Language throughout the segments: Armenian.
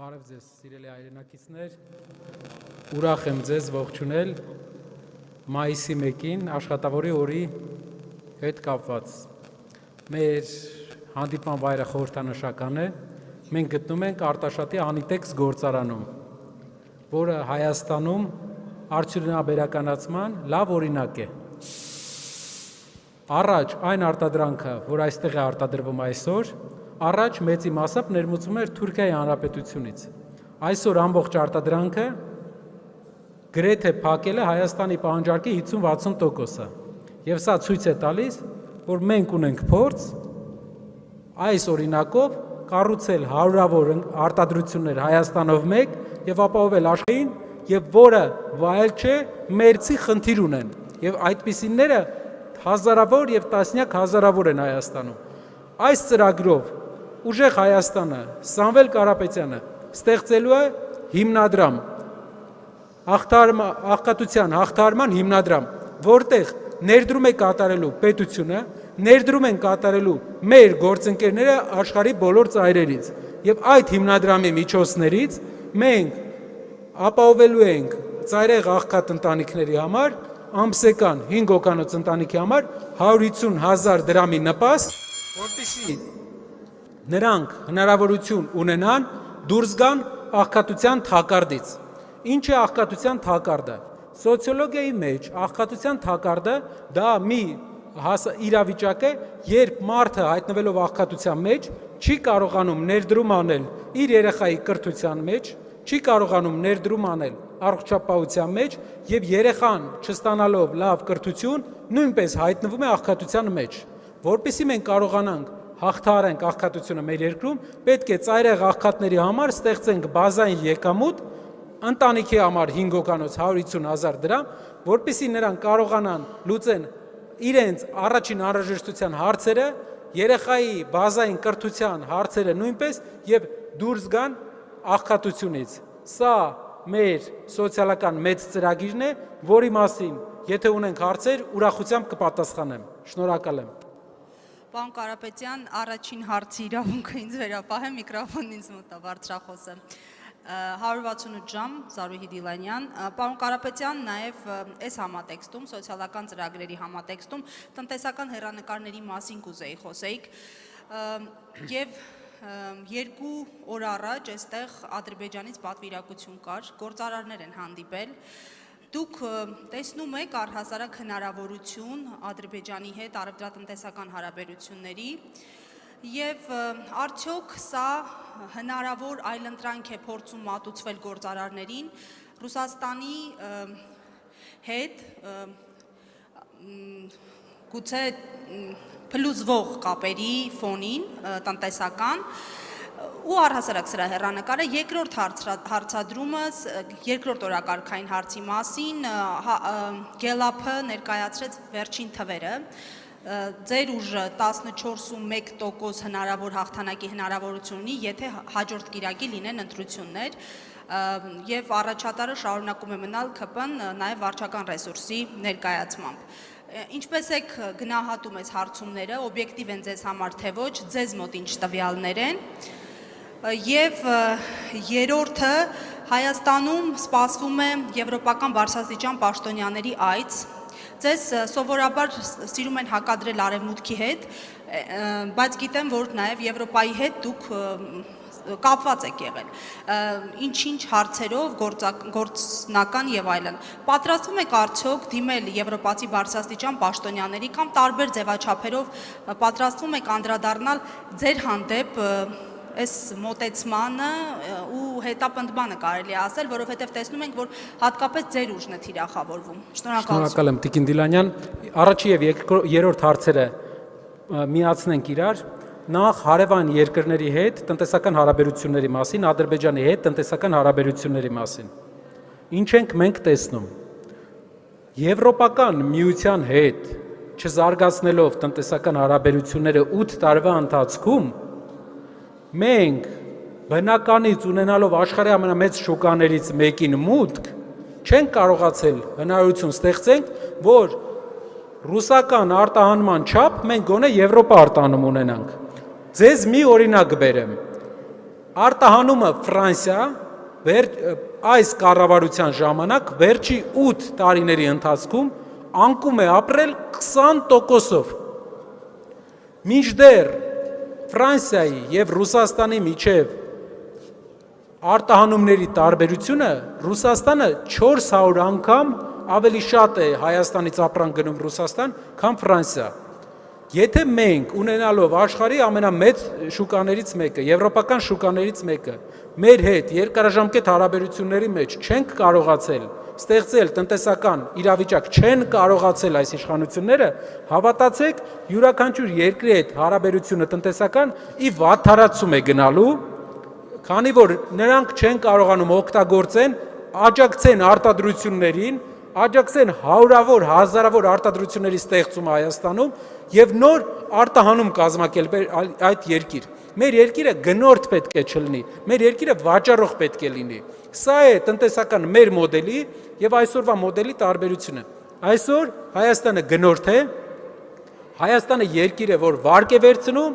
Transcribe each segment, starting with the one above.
Բարև ձեզ, սիրելի հայրենակիցներ, ուրախ եմ ձեզ ողջունել մայիսի 1-ին աշխատավորի օրի հետ կապված։ Մեր հանդիպման վայրը խորհրդանշական է, մենք գտնում ենք Արտաշատի Անիտեքս գործարանում, որը Հայաստանում արդյունաբերականացման լավ օրինակ է։ Առաջ այն արտադրանքը, որ այստեղ է արտադրվում այսօր, առաջ մեծի մասամբ ներմուծվում էր Թուրքիայի Հանրապետությունից։ Այսօր ամբողջ արտադրանքը գրեթե փակել է Հայաստանի պահանջարկի 50-60%-ը։ Եվ սա ցույց է տալիս, որ մենք ունենք փորձ այս օրինակով կառուցել հարյուրավոր արտադրություններ Հայաստանով մեկ եւ ապահովել աշխարհին, եւ որը վայել չէ, մերձի խնդիր ունեն։ Եվ այդպիսիները հազարավոր եւ տասնյակ հազարավոր են Հայաստանում։ Այս ծրագրով Ուժեղ Հայաստանը, Սամվել Կարապետյանը ստեղծելու է հիմնադրամ, աղքատության հաղթահարման հիմնադրամ, որտեղ ներդրում է կատարելու պետությունը, ներդրում են կատարելու մեր գործընկերները աշխարհի բոլոր ծայրերից։ Եվ այդ հիմնադրամի միջոցներից մենք ապահովելու ենք ծայրեղ աղքատ ընտանիքների համար, ամսական 5 հոգանոց ընտանիքի համար 150,000 դրամի նպաստ, որպեսզի նրանք հնարավորություն ունենան դուրս գան աղքատության թակարդից։ Ինչ է աղքատության թակարդը։ Սոցիոլոգիայի մեջ աղքատության թակարդը դա մի իրավիճակ է, երբ մարդը հայտնվելով աղքատության մեջ չի կարողանում ներդրում անել իր երեխայի կրթության մեջ, չի կարողանում ներդրում անել առողջապահության մեջ եւ երեխան չստանալով լավ կրթություն նույնպես հայտնվում է աղքատության մեջ։ Որպեսզի մենք կարողանանք հաղթահարենք աղքատությունը մեր երկրում, պետք է ծայրեղ աղքատների համար ստեղծենք բազային եկամուտ, ընտանիքի համար 5 հոգանոց 150,000 դրամ, որպեսզի նրանք կարողանան լուծեն իրենց առաջին անհրաժեշտության հարցերը, երեխայի բազային կրթության հարցերը նույնպես եւ դուրս գան աղքատությունից։ Սա մեր սոցիալական մեծ ծրագիրն է, որի մասին, եթե ունենք հարցեր, ուրախությամբ կպատասխանեմ։ Շնորհակալ եմ։ Պարոն Կարապետյան, առաջին հարցի իրավունքը ինձ վերապահ է, միկրոֆոնն ինձ մոտ է, բարձրախոսը։ 168 ժամ, Զարուհի Դիլանյան։ Պարոն Կարապետյան, նաև այս համատեքստում, սոցիալական ծրագրերի համատեքստում տնտեսական հեռանկարների մասին կուզեի խոսեիք։ Եվ 2 օր առաջ այստեղ Ադրբեջանից պատվիրակություն կար, գործարարներ են հանդիպել։ Դուք տեսնում եք առհասարակ հնարավորություն Ադրբեջանի հետ առևտրատնտեսական հարաբերությունների եւ արդյոք սա հնարավոր այլընտրանք է փորձում մատուցվել գործարարներին Ռուսաստանի հետ գուցե փլուզվող կապերի ֆոնին տնտեսական ու առհասարակ սրա հեռանկարը երկրորդ հարցադրումս երկրորդ օրակարգային հարցի մասին Գելափը ներկայացրեց վերջին թվերը ձեր ուժը 14.1% հնարավոր հաղթանակի հնարավորություն ունի, եթե հաջորդ կիրակի լինեն ընտրություններ եւ առաջատարը շարունակում է մնալ ԿՊ-ն նաեւ վարչական ռեսուրսի ներկայացմամբ։ Ինչպես եք գնահատում այս հարցումները, օբյեկտիվ են ձեզ համար թե ոչ, ձեզ մոտ ինչ տվյալներ են։ Եվ երրորդը Հայաստանում սպասվում է եվրոպական բարձրաստիճան պաշտոնյաների այց։ Ձեզ սովորաբար սիրում են հակադրել արևմուտքի հետ, բայց գիտեմ, որ նաև Եվրոպայի հետ դուք կապված եք եղել։ Ինչ-ինչ հարցերով, գործնական եւ այլն։ Պատրաստվում եք արդյոք դիմել եվրոպացի բարձրաստիճան պաշտոնյաների կամ տարբեր ձևաչափերով պատրաստվում եք անդրադառնալ ձեր հանդեպ այս մոտեցմանը ու հետապնդմանը կարելի է ասել, որովհետև տեսնում ենք, որ հատկապես ձեր ուժն է թիրախավորվում։ Շնորհակալություն։ Շնորհակալ եմ, Տիկին Դիլանյան։ Առաջի եւ երրորդ հարցերը միացնենք իրար։ Նախ հարևան երկրների հետ տնտեսական հարաբերությունների մասին, Ադրբեջանի հետ տնտեսական հարաբերությունների մասին։ Ինչ ենք մենք տեսնում։ Եվրոպական միության հետ չզարգացնելով տնտեսական հարաբերությունները 8 տարվա ընթացքում մենք բնականից ունենալով աշխարհի ամենամեծ շուկաներից մեկին մուտք չենք կարողացել հնարավորություն ստեղծենք, որ ռուսական արտահանման չափ մենք գոնե Եվրոպա արտահանում ունենանք։ Ձեզ մի օրինակ բերեմ։ արտահանումը Ֆրանսիա այս կառավարության ժամանակ վերջի 8 տարիների ընթացքում անկում է ապրել 20%-ով։ Մինչդեռ Ֆրանսիայի եւ Ռուսաստանի միջև արտահանումների տարբերությունը Ռուսաստանը 400 անգամ ավելի շատ է Հայաստանից ապրանք գնում Ռուսաստան, քան Ֆրանսիա։ Եթե մենք ունենալով աշխարհի ամենամեծ շուկաներից մեկը, եվրոպական շուկաներից մեկը, մեր հետ երկարաժամկետ հարաբերությունների մեջ չենք կարողացել ստեղծել տնտեսական իրավիճակ, չեն կարողացել այս իշխանությունները, հավատացեք, յուրաքանչյուր երկրի հետ հարաբերությունը տնտեսական ի վատթարացում է գնալու, քանի որ նրանք չեն կարողանում օգտագործեն, աջակցեն արտադրություններին, աջակցեն հարյուրավոր, հազարավոր արտադրությունների ստեղծումը Հայաստանում եւ նոր արտահանում կազմակերպել այդ երկիր։ Մեր երկիրը գնորդ պետք է չլինի, մեր երկիրը վաճառող պետք է լինի։ Սա է տնտեսական մեր մոդելի եւ այսօրվա մոդելի տարբերությունը։ Այսօր Հայաստանը գնորդ է, Հայաստանը երկիր է, որ վարկ է վերցնում,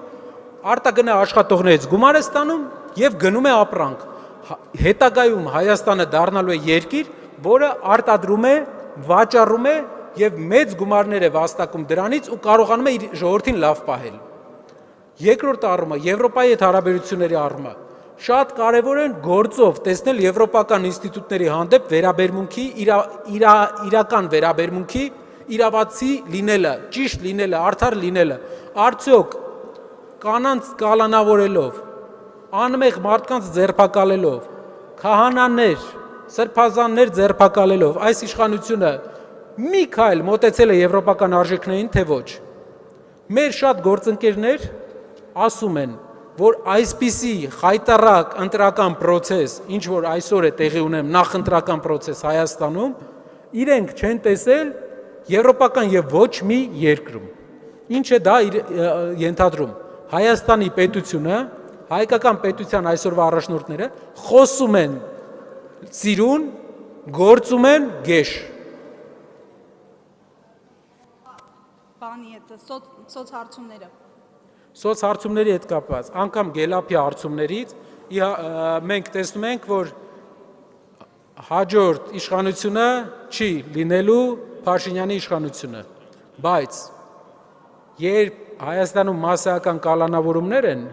արտագնա աշխատողներից գումար է ստանում եւ գնում է ապրանք։ Հետագայում Հայաստանը դառնալու է երկիր, որը արտադրում է, վաճառում է եւ մեծ գումարներ է վաստակում դրանից ու կարողանում է իր ժողովրդին լավ պահել։ Երկրորդ առումը, Եվրոպայի հետ հարաբերությունների առումը, շատ կարևոր են գործով տեսնել եվրոպական ինստիտուտների հանդեպ վերաբերմունքի, իրական վերաբերմունքի, իրավացի լինելը, ճիշտ լինելը, արդար լինելը, արդյոք կանանց կալանավորելով, անմեղ մարդկանց ձերբակալելով, քահանաներ, սրբազաններ ձերբակալելով, այս իշխանությունը մի քայլ մոտեցել է եվրոպական արժեքներին, թե ոչ։ Մեր շատ գործընկերներ ասում են, որ այսպիսի խայտառակ ընտրական process, ինչ որ այսօր է տեղի ունեմ, նախընտրական process Հայաստանում, իրենք չեն տեսել եվրոպական եւ ոչ մի երկրում։ Ինչ է դա ենթադրում։ Հայաստանի պետությունը, հայկական պետության այսօրվա առաջնորդները խոսում են ծիրուն, գործում են գեշ։ Բանի հետ սոցհարցումները։ Սոցհարցումների հետ կապված, անգամ Գելափի հարցումներից մենք տեսնում ենք, որ հաջորդ իշխանությունը չի լինելու Փաշինյանի իշխանությունը, բայց երբ Հայաստանում մասսայական կալանավորումներ են,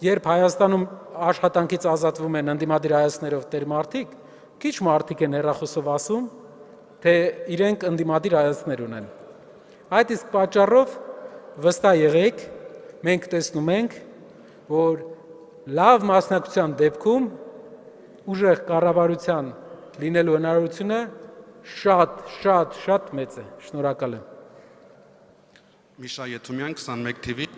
երբ Հայաստանում աշխատանքից ազատվում են ընդդիմադիր հայացքներով տեր մարդիկ, քիչ մարդիկ են հեռախոսով ասում, թե իրենք ընդդիմադիր հայացքներ ունեն։ Այդ իսկ պատճառով վստահ եղեք, մենք տեսնում ենք, որ լավ մասնակցության դեպքում ուժեղ կառավարության լինելու հնարավորությունը շատ մեծ է։ Շնորհակալ եմ։ Միշա Եթումյան, 21 TV